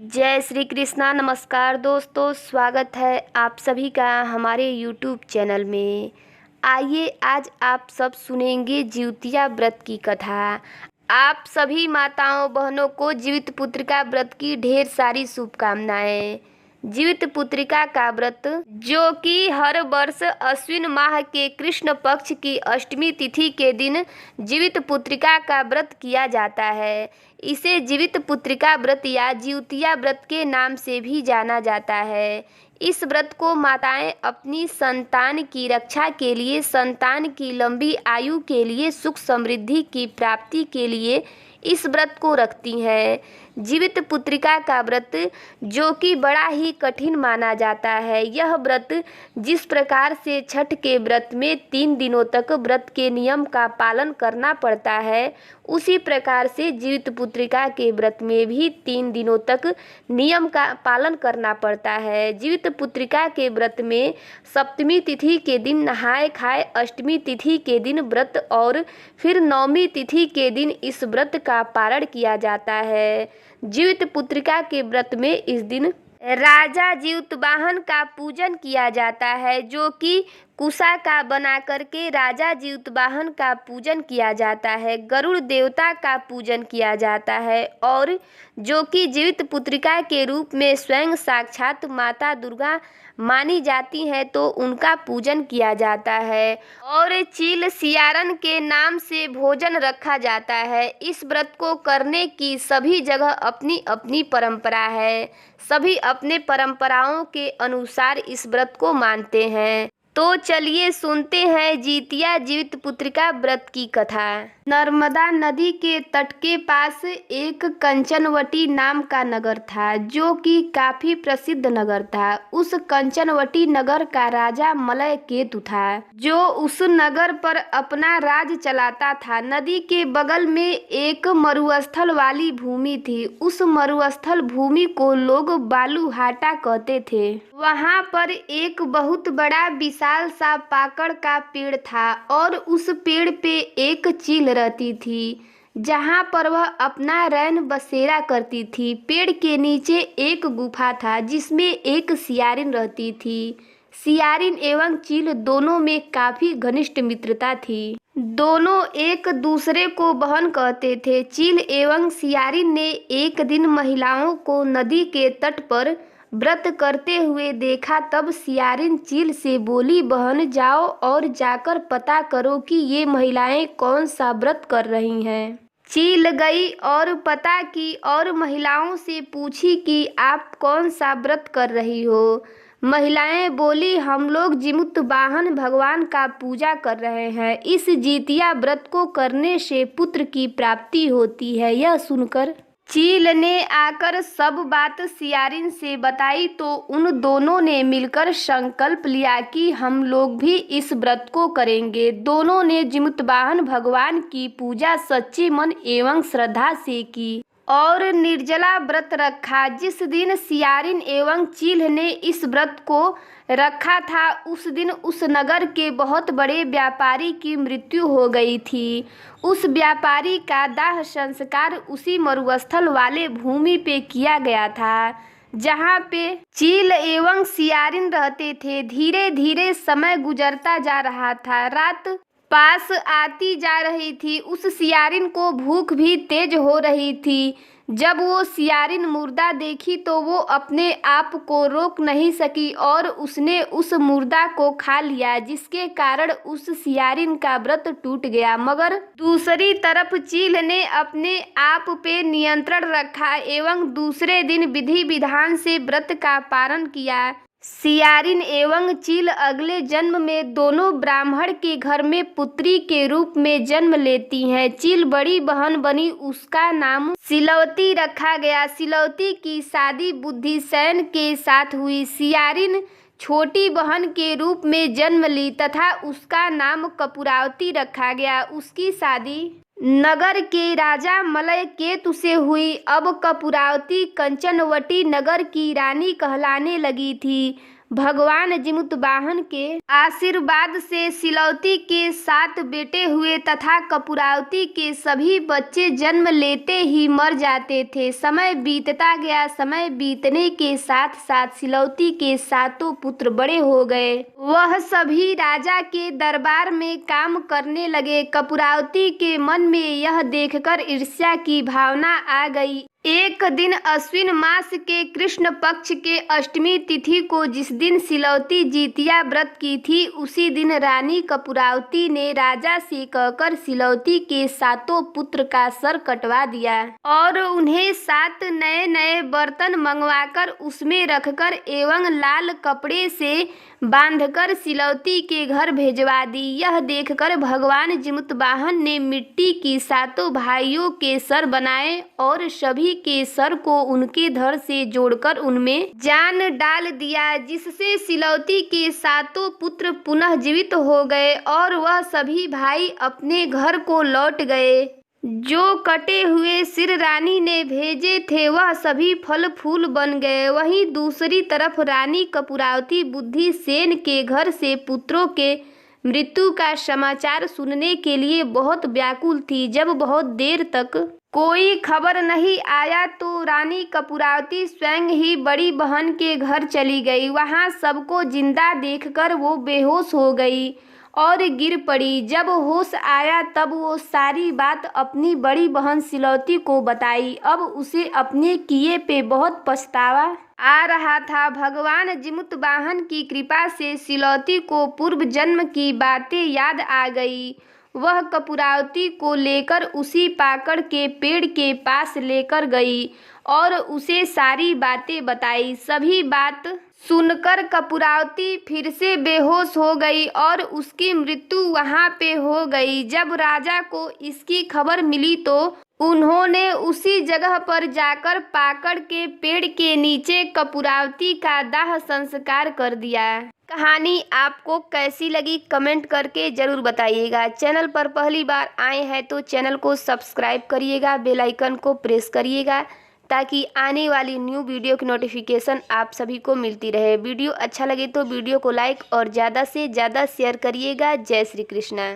जय श्री कृष्णा। नमस्कार दोस्तों, स्वागत है आप सभी का हमारे यूट्यूब चैनल में। आइए आज आप सब सुनेंगे जिउतिया व्रत की कथा। आप सभी माताओं बहनों को जीवित पुत्रिका व्रत की ढेर सारी शुभकामनाएं। जीवित पुत्रिका का व्रत जो कि हर वर्ष अश्विन माह के कृष्ण पक्ष की अष्टमी तिथि के दिन जीवित पुत्रिका का व्रत किया जाता है। इसे जीवित पुत्रिका व्रत या जिउतिया व्रत के नाम से भी जाना जाता है। इस व्रत को माताएं अपनी संतान की रक्षा के लिए, संतान की लंबी आयु के लिए, सुख समृद्धि की प्राप्ति के लिए इस व्रत को रखती हैं। जीवित पुत्रिका का व्रत जो कि बड़ा ही कठिन माना जाता है। यह व्रत जिस प्रकार से छठ के व्रत में 3 दिनों तक व्रत के नियम का पालन करना पड़ता है, उसी प्रकार से जीवित पुत्रिका के व्रत में भी 3 दिनों तक नियम का पालन करना पड़ता है। जीवित पुत्रिका के व्रत में सप्तमी तिथि के दिन नहाए खाए, अष्टमी तिथि के दिन व्रत और फिर नवमी तिथि के दिन इस व्रत का पारण किया जाता है। जीवित पुत्रिका के व्रत में इस दिन राजा जीवतवाहन का पूजन किया जाता है, जो कि कुशा का बना करके राजा जीवतवाहन का पूजन किया जाता है। गरुड़ देवता का पूजन किया जाता है और जो कि जीवित पुत्रिका के रूप में स्वयं साक्षात माता दुर्गा मानी जाती है, तो उनका पूजन किया जाता है। और चील सियारन के नाम से भोजन रखा जाता है। इस व्रत को करने की सभी जगह अपनी अपनी परंपरा है। सभी अपने परंपराओं के अनुसार इस व्रत को मानते हैं। तो चलिए सुनते हैं जिउतिया जीवित पुत्रिका व्रत की कथा। नर्मदा नदी के तट के पास एक कंचनवटी नाम का नगर था, जो कि काफी प्रसिद्ध नगर था। उस कंचनवटी नगर का राजा मलय केतु था, जो उस नगर पर अपना राज चलाता था। नदी के बगल में एक मरुस्थल वाली भूमि थी। उस मरुस्थल भूमि को लोग बालूहाटा कहते थे। वहाँ पर एक बहुत बड़ा विशाल सा पाकड़ का पेड़ था और उस पेड़ पे एक चील रहती थी, जहाँ पर वह अपना रैन बसेरा करती थी। पेड़ के नीचे एक गुफा था, जिसमें एक सियारिन रहती थी। सियारिन एवं चील दोनों में काफी घनिष्ठ मित्रता थी। दोनों एक दूसरे को बहन कहते थे। चील एवं सियारिन ने एक दिन महिलाओं को नदी के तट पर व्रत करते हुए देखा। तब सियारिन चील से बोली, बहन जाओ और जाकर पता करो कि ये महिलाएं कौन सा व्रत कर रही हैं। चील गई और पता की और महिलाओं से पूछी कि आप कौन सा व्रत कर रही हो। महिलाएं बोली, हम लोग जीमुतवाहन भगवान का पूजा कर रहे हैं। इस जिउतिया व्रत को करने से पुत्र की प्राप्ति होती है। यह सुनकर चील ने आकर सब बात सियारिन से बताई, तो उन दोनों ने मिलकर संकल्प लिया कि हम लोग भी इस व्रत को करेंगे। दोनों ने जीमुतवाहन भगवान की पूजा सच्चे मन एवं श्रद्धा से की और निर्जला व्रत रखा। जिस दिन सियारिन एवं चील ने इस व्रत को रखा था, उस दिन उस नगर के बहुत बड़े व्यापारी की मृत्यु हो गई थी। उस व्यापारी का दाह संस्कार उसी मरुस्थल वाले भूमि पे किया गया था, जहाँ पे चील एवं सियारिन रहते थे। धीरे धीरे समय गुजरता जा रहा था। रात पास आती जा रही थी। उस सियारिन को भूख भी तेज हो रही थी। जब वो सियारिन मुर्दा देखी तो वो अपने आप को रोक नहीं सकी और उसने उस मुर्दा को खा लिया, जिसके कारण उस सियारिन का व्रत टूट गया। मगर दूसरी तरफ चील ने अपने आप पे नियंत्रण रखा एवं दूसरे दिन विधि विधान से व्रत का पालन किया। सियारिन एवं चील अगले जन्म में दोनों ब्राह्मण के घर में पुत्री के रूप में जन्म लेती हैं। चील बड़ी बहन बनी, उसका नाम सिलवती रखा गया। सिलवती की शादी बुद्धिसेन के साथ हुई। सियारिन छोटी बहन के रूप में जन्म ली तथा उसका नाम कपूरावती रखा गया। उसकी शादी नगर के राजा मलय केतु से हुई। अब कपूरावती कंचनवटी नगर की रानी कहलाने लगी थी। भगवान जिमुतवाहन के आशीर्वाद से सिलौती के 7 बेटे हुए तथा कपूरावती के सभी बच्चे जन्म लेते ही मर जाते थे। समय बीतता गया। समय बीतने के साथ साथ सिलौती के 7 पुत्र बड़े हो गए। वह सभी राजा के दरबार में काम करने लगे। कपूरावती के मन में यह देखकर ईर्ष्या की भावना आ गई। एक दिन अश्विन मास के कृष्ण पक्ष के अष्टमी तिथि को, जिस दिन सिलौती जितिया व्रत की थी, उसी दिन रानी कपूरावती ने राजा से कहकर सिलौती के 7 पुत्र का सर कटवा दिया और उन्हें 7 नए नए बर्तन मंगवाकर उसमें रखकर एवं लाल कपड़े से बांधकर सिलौती के घर भेजवा दी। यह देखकर भगवान जिमुतवाहन ने मिट्टी की 7 भाइयों के सर बनाए और सभी के सर को उनके धड़ से जोड़कर उनमें जान डाल दिया, जिससे सिलौती के 7 पुत्र पुनः जीवित हो गए और वह सभी भाई अपने घर को लौट गए। जो कटे हुए सिर रानी ने भेजे थे वह सभी फल फूल बन गए। वहीं दूसरी तरफ रानी कपूरावती बुद्धिसेन के घर से पुत्रों के मृत्यु का समाचार सुनने के लिए बहुत व्याकुल थी। जब बहुत देर तक कोई खबर नहीं आया तो रानी कपूरावती स्वयं ही बड़ी बहन के घर चली गई। वहां सबको जिंदा देखकर वो बेहोश हो गई और गिर पड़ी। जब होश आया तब वो सारी बात अपनी बड़ी बहन सिलौती को बताई। अब उसे अपने किए पे बहुत पछतावा आ रहा था। भगवान जिमुतवाहन की कृपा से सिलौती को पूर्व जन्म की बातें याद आ गई। वह कपूरावती को लेकर उसी पाकड़ के पेड़ के पास लेकर गई और उसे सारी बातें बताई। सभी बात सुनकर कपूरावती फिर से बेहोश हो गई और उसकी मृत्यु वहां पे हो गई। जब राजा को इसकी खबर मिली तो उन्होंने उसी जगह पर जाकर पाकड़ के पेड़ के नीचे कपूरावती का दाह संस्कार कर दिया। कहानी आपको कैसी लगी कमेंट करके ज़रूर बताइएगा। चैनल पर पहली बार आए हैं तो चैनल को सब्सक्राइब करिएगा, बेल आइकन को प्रेस करिएगा ताकि आने वाली न्यू वीडियो की नोटिफिकेशन आप सभी को मिलती रहे। वीडियो अच्छा लगे तो वीडियो को लाइक और ज़्यादा से ज़्यादा शेयर करिएगा। जय श्री कृष्णा।